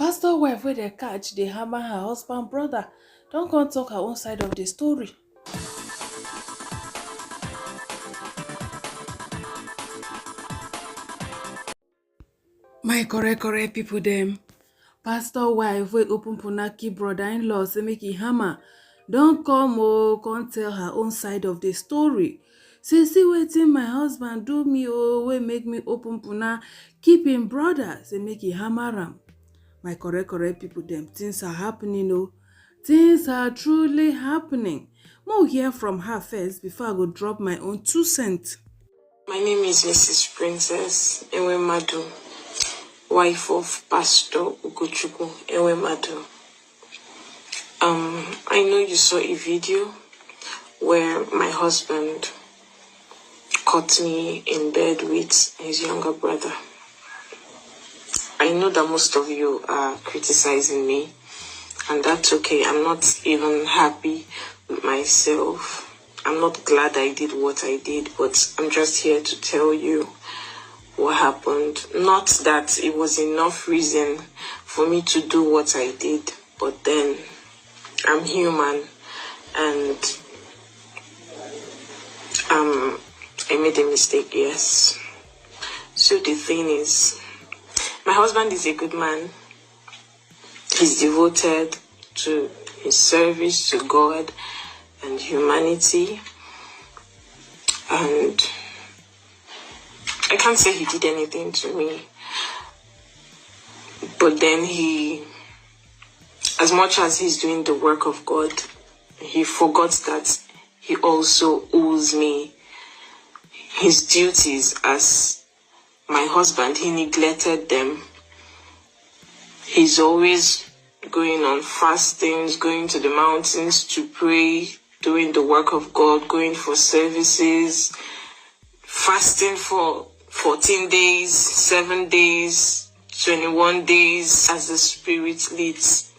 Pastor wife wey dey catch dey hammer her husband brother don come talk her own side of the story. My correct people dem, pastor wife wey open punaki brother-in-law say make e hammer don come come tell her own side of the story. Say see wetin my husband do me wey make me open puna keep him brother, say make e hammer am. My correct people dem, things are happening things are truly happening. More hear from her first before I go drop my own 2 cents. My name is Mrs. Princess Enwemadu, wife of Pastor Ugochukwu Enwemadu. I know you saw a video where my husband caught me in bed with his younger brother. I know that most of you are criticizing me, and that's okay. I'm not even happy with myself. I'm not glad I did what I did, but I'm just here to tell you what happened. Not that it was enough reason for me to do what I did, but then I'm human, and I made a mistake, yes. So the thing is, my husband is a good man. He's devoted to his service to God and humanity, and I can't say he did anything to me, but then as much as he's doing the work of God, he forgot that he also owes me his duties as my husband. He neglected them. He's always going on fastings, going to the mountains to pray, doing the work of God, going for services, fasting for 14 days, 7 days, 21 days as the Spirit leads.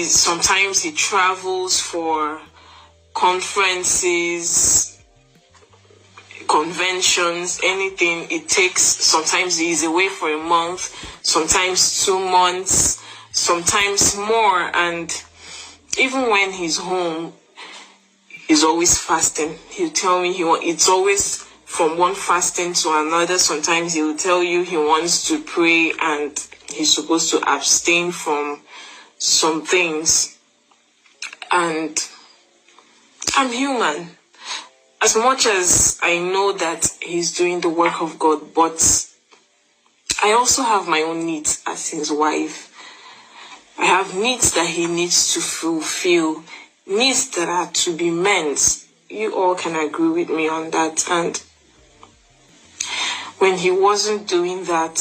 Sometimes he travels for conferences, conventions, anything it takes. Sometimes he's away for a month, sometimes 2 months, sometimes more. And even when he's home, he's always fasting. He'll tell me it's always from one fasting to another. Sometimes he will tell you he wants to pray and he's supposed to abstain from some things. And I'm human. As much as I know that he's doing the work of God, but I also have my own needs as his wife. I have needs that he needs to fulfill, needs that are to be met. You all can agree with me on that. And when he wasn't doing that,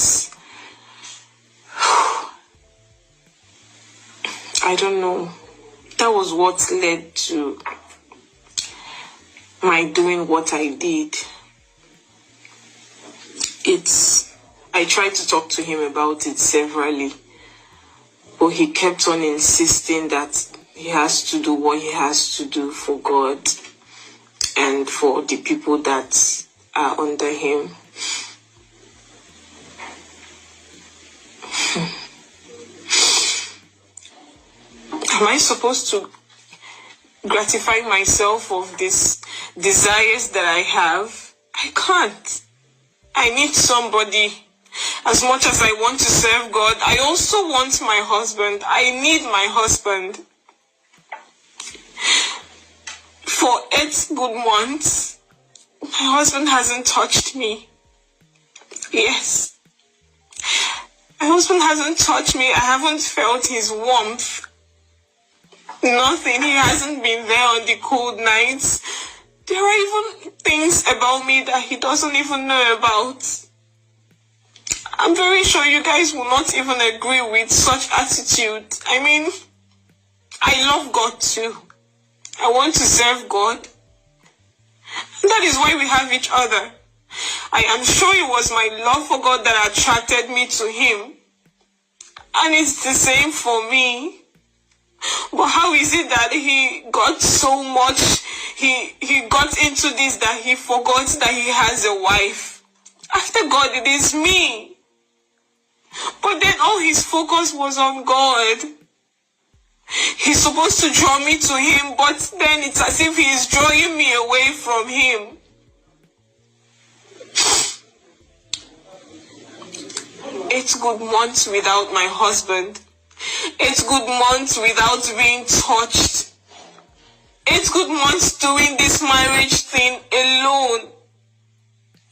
I don't know. That was what led to my doing what I did. I tried to talk to him about it severally, but he kept on insisting that he has to do what he has to do for God and for the people that are under him. Am I supposed to gratify myself of these desires that I have? I can't. I need somebody. As much as I want to serve God, I also want my husband. I need my husband. For 8 good months, my husband hasn't touched me. Yes. My husband hasn't touched me. I haven't felt his warmth. Nothing. He hasn't been there on the cold nights. There are even things about me that he doesn't even know about. I'm very sure you guys will not even agree with such attitude. I mean, I love God too. I want to serve God. And that is why we have each other. I am sure it was my love for God that attracted me to him. And it's the same for me. But how is it that he got so much, he got into this that he forgot that he has a wife? After God, it is me. But then all his focus was on God. He's supposed to draw me to him, but then it's as if he's drawing me away from him. It's good months without my husband. It's good months without being touched. It's good months doing this marriage thing alone.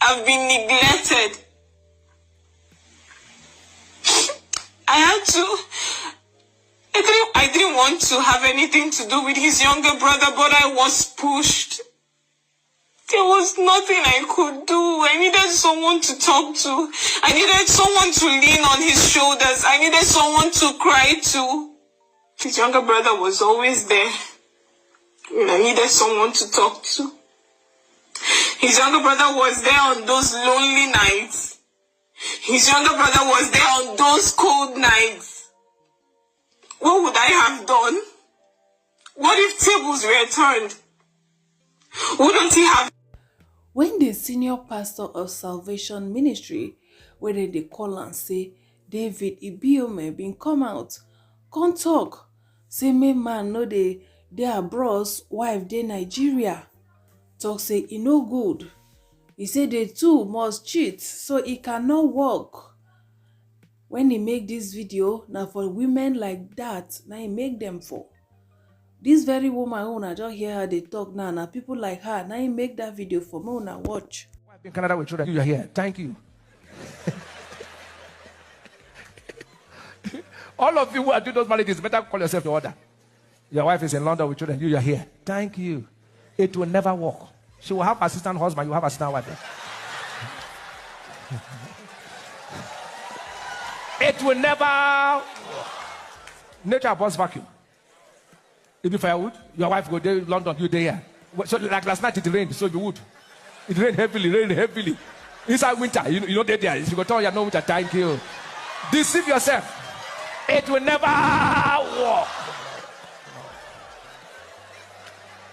I've been neglected. I didn't want to have anything to do with his younger brother, but I was pushed. There was nothing I could do. I needed someone to talk to. I needed someone to lean on his shoulders. I needed someone to cry to. His younger brother was always there. And I needed someone to talk to. His younger brother was there on those lonely nights. His younger brother was there on those cold nights. What would I have done? What if tables were turned? Wouldn't he have? When the senior pastor of Salvation Ministry, where they call and say, David Ibiome been come out, come talk, say me man no they abroad, wife they Nigeria. Talk say e no good. He say they too must cheat, so he cannot work. When he make this video, now for women like that, now he make them for. This very woman who I just hear her they talk now people like her, now he make that video for me when I watch. In Canada with children, you are here. Thank you. All of you who are doing those marriages, better call yourself to order. Your wife is in London with children, you are here. Thank you. It will never work. She will have assistant husband, you have assistant wife. It will never work. Nature boss vacuum. If you firewood, your wife go there, London, you there. So like last night it rained, so you would. It rained heavily. Inside winter, you know they're there. If you go tell you no winter, thank you. Deceive yourself. It will never work.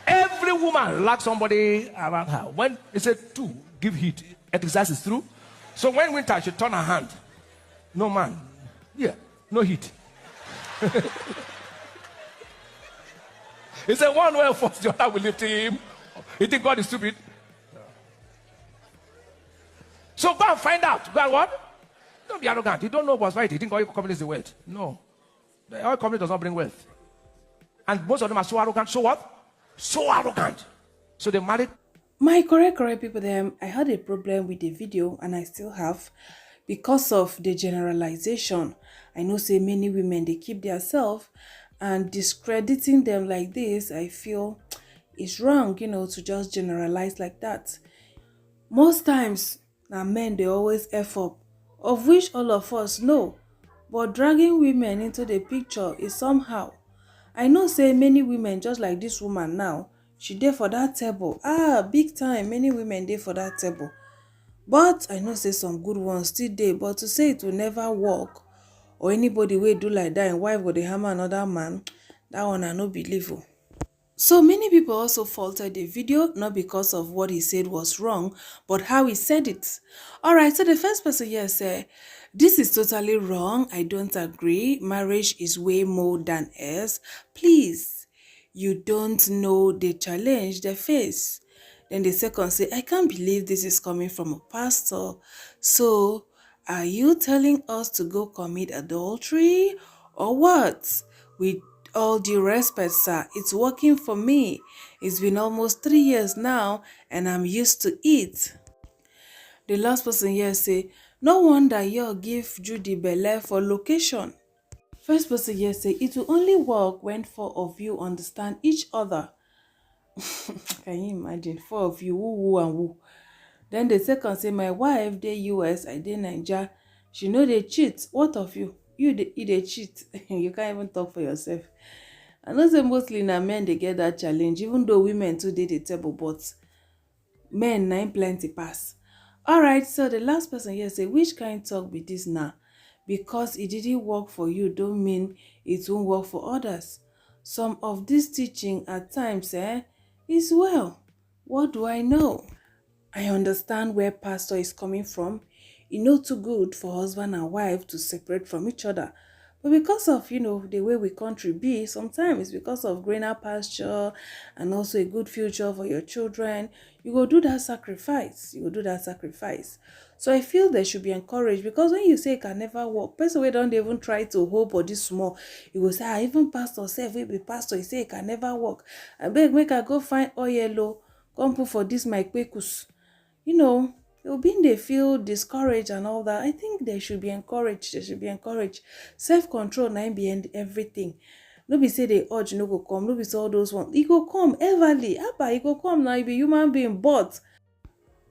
Every woman lacks somebody around her. When it's a two, give heat. Exercise is through. So when winter, she turn her hand. No man. Yeah, no heat. He said one will force the other will lift him. You think God is stupid? So go and find out. Go and what? Don't be arrogant. You don't know what's right. You think oil company is the wealth. No. The oil company does not bring wealth. And most of them are so arrogant. So what? So arrogant. So they married. My correct people them, I had a problem with the video and I still have because of the generalization. I know say many women they keep themselves and discrediting them like this, I feel it's wrong, to just generalize like that. Most times, now men they always F up, of which all of us know. But dragging women into the picture is somehow. I know say many women, just like this woman now, she there for that table. Big time, many women there for that table. But I know say some good ones still there, but to say it will never work, or anybody will do like that and wife go dey hammer another man, that one I no believe. So many people also faulted the video, not because of what he said was wrong, but how he said it. Alright, so the first person here said, this is totally wrong. I don't agree. Marriage is way more than else. Please, you don't know the challenge they face. Then the second say, I can't believe this is coming from a pastor. So, are you telling us to go commit adultery or what? With all due respect, sir, it's working for me. It's been almost 3 years now and I'm used to it. The last person here say, no wonder you give Judy belle for location. First person here say, it will only work when 4 of you understand each other. Can you imagine? 4 of you, woo and woo. Then the second say, my wife, dey US, I dey Nigeria. She know they cheat. What of you? You they cheat. You can't even talk for yourself. I know say mostly na men they get that challenge, even though women too dey the table, but men nine plenty pass. Alright, so the last person here say, which kind talk be this now? Because it didn't work for you, don't mean it won't work for others. Some of this teaching at times, is well. What do I know? I understand where pastor is coming from. e no too good for husband and wife to separate from each other. But because of, the way we country be, sometimes because of greener pasture and also a good future for your children, you go do that sacrifice. You go do that sacrifice. So I feel they should be encouraged, because when you say it can never work, person wey don't even try to hold body small, you go say, even pastor sef wey be pastor, he say it can never work. Abeg make I go find oil o, come put for this my kpekus. They'll be they feel discouraged and all that. I think they should be encouraged. They should be encouraged. Self-control na be end everything. No be say the urge no go come. No be say all those ones. E go come everly. Abba, e go come now. You be human being, but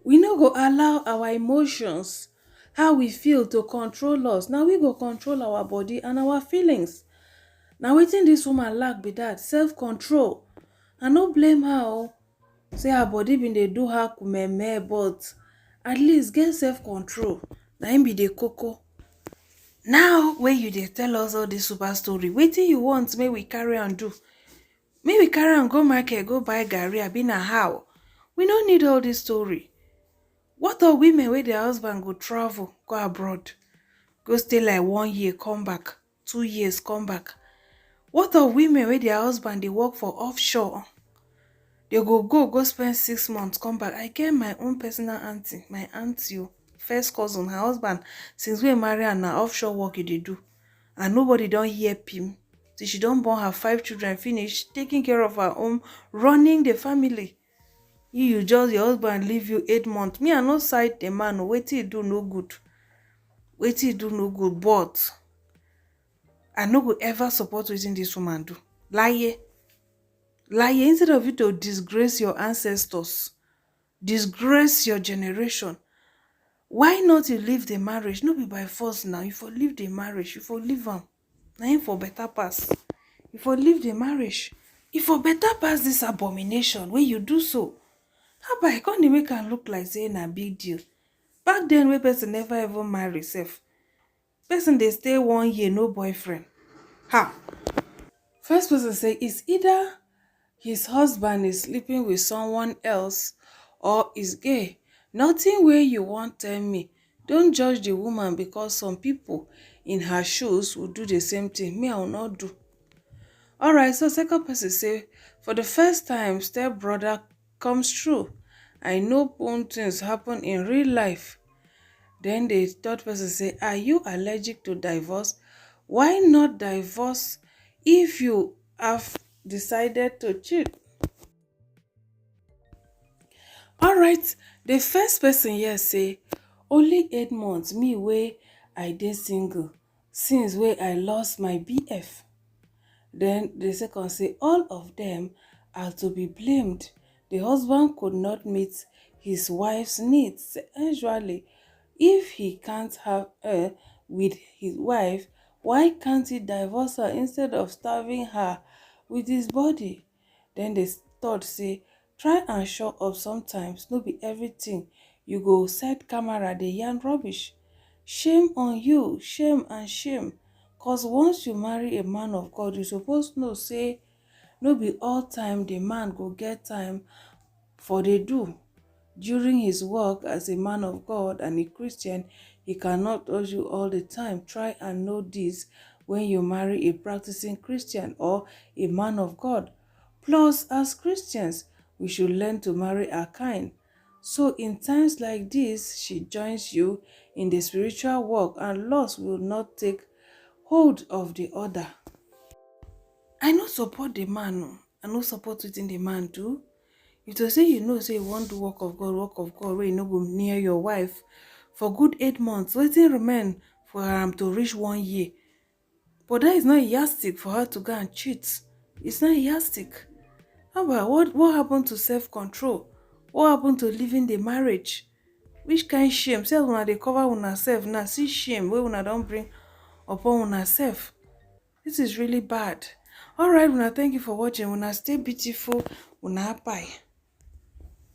we no go allow our emotions, how we feel, to control us. Now we go control our body and our feelings. Now wetin this woman lack be that self-control. I no blame her o. Say her body bin dey do her kumeme, but at least get self-control. Na im be the koko. Now wey you dey tell us all this super story, wetin you want make we carry am do? Make we carry am go market go buy garri abi na how? We no need all this story. What of women wey their husband go travel go abroad, go stay like 1 year come back, 2 years come back? What of women wey their husband dey work for offshore? They go spend 6 months come back. I get my own personal auntie, my auntie, first cousin, her husband, since we marry am na offshore work e dey do, and nobody don hear pim till she don born her 5 children finish, taking care of her own, running the family. You just, your husband leave you 8 months. Me, I no side the man. Wetin he do no good. Wetin he do no good, but I no go ever support wetin this woman do. Lie. Instead of you to disgrace your ancestors, disgrace your generation, why not you leave the marriage? No be by force now. You for leave the marriage, you for leave am. Na him for better pass. You for leave the marriage. You for better pass this abomination when you do so. How about I can't make am look like say na big deal? Back then, wey person never even marry sef, person dey stay 1 year no boyfriend. First person say it's either his husband is sleeping with someone else or is gay. Nothing wey you wan tell me. Don't judge the woman because some people in her shoes will do the same thing. Me, I will not do. Alright, so second person say, for the first time, step brother comes true. I know own things happen in real life. Then the third person say, are you allergic to divorce? Why not divorce if you have decided to cheat? Alright, the first person here say, only 8 months me wey I dey single since wey I lost my BF. Then the second say, all of them are to be blamed. The husband could not meet his wife's needs sexually. If he can't have her with his wife, why can't he divorce her instead of starving her with his body? Then the third say, try and show up sometimes. No be everything you go set camera dey yarn rubbish. Shame on you, shame and shame. Cause once you marry a man of God, you suppose know say no be all time the man go get time for dey do. During his work as a man of God and a Christian, he cannot urge you all the time. Try and know this when you marry a practicing Christian or a man of God. Plus, as Christians, we should learn to marry our kind. So in times like this, she joins you in the spiritual work and loss will not take hold of the other. I no support the man. I no support wetin the man do. If to say say you wan do work of God wey you no go near your wife for good 8 months, wetin remain for am to reach 1 year? But that is not a yardstick for her to go and cheat. It's not a yardstick. How about what happened to self-control? What happened to leaving the marriage? Which kind shame? Say una dey cover una self now. See shame wey una don bring upon una self. This is really bad. Alright, una, thank you for watching. Una stay beautiful. Una bye.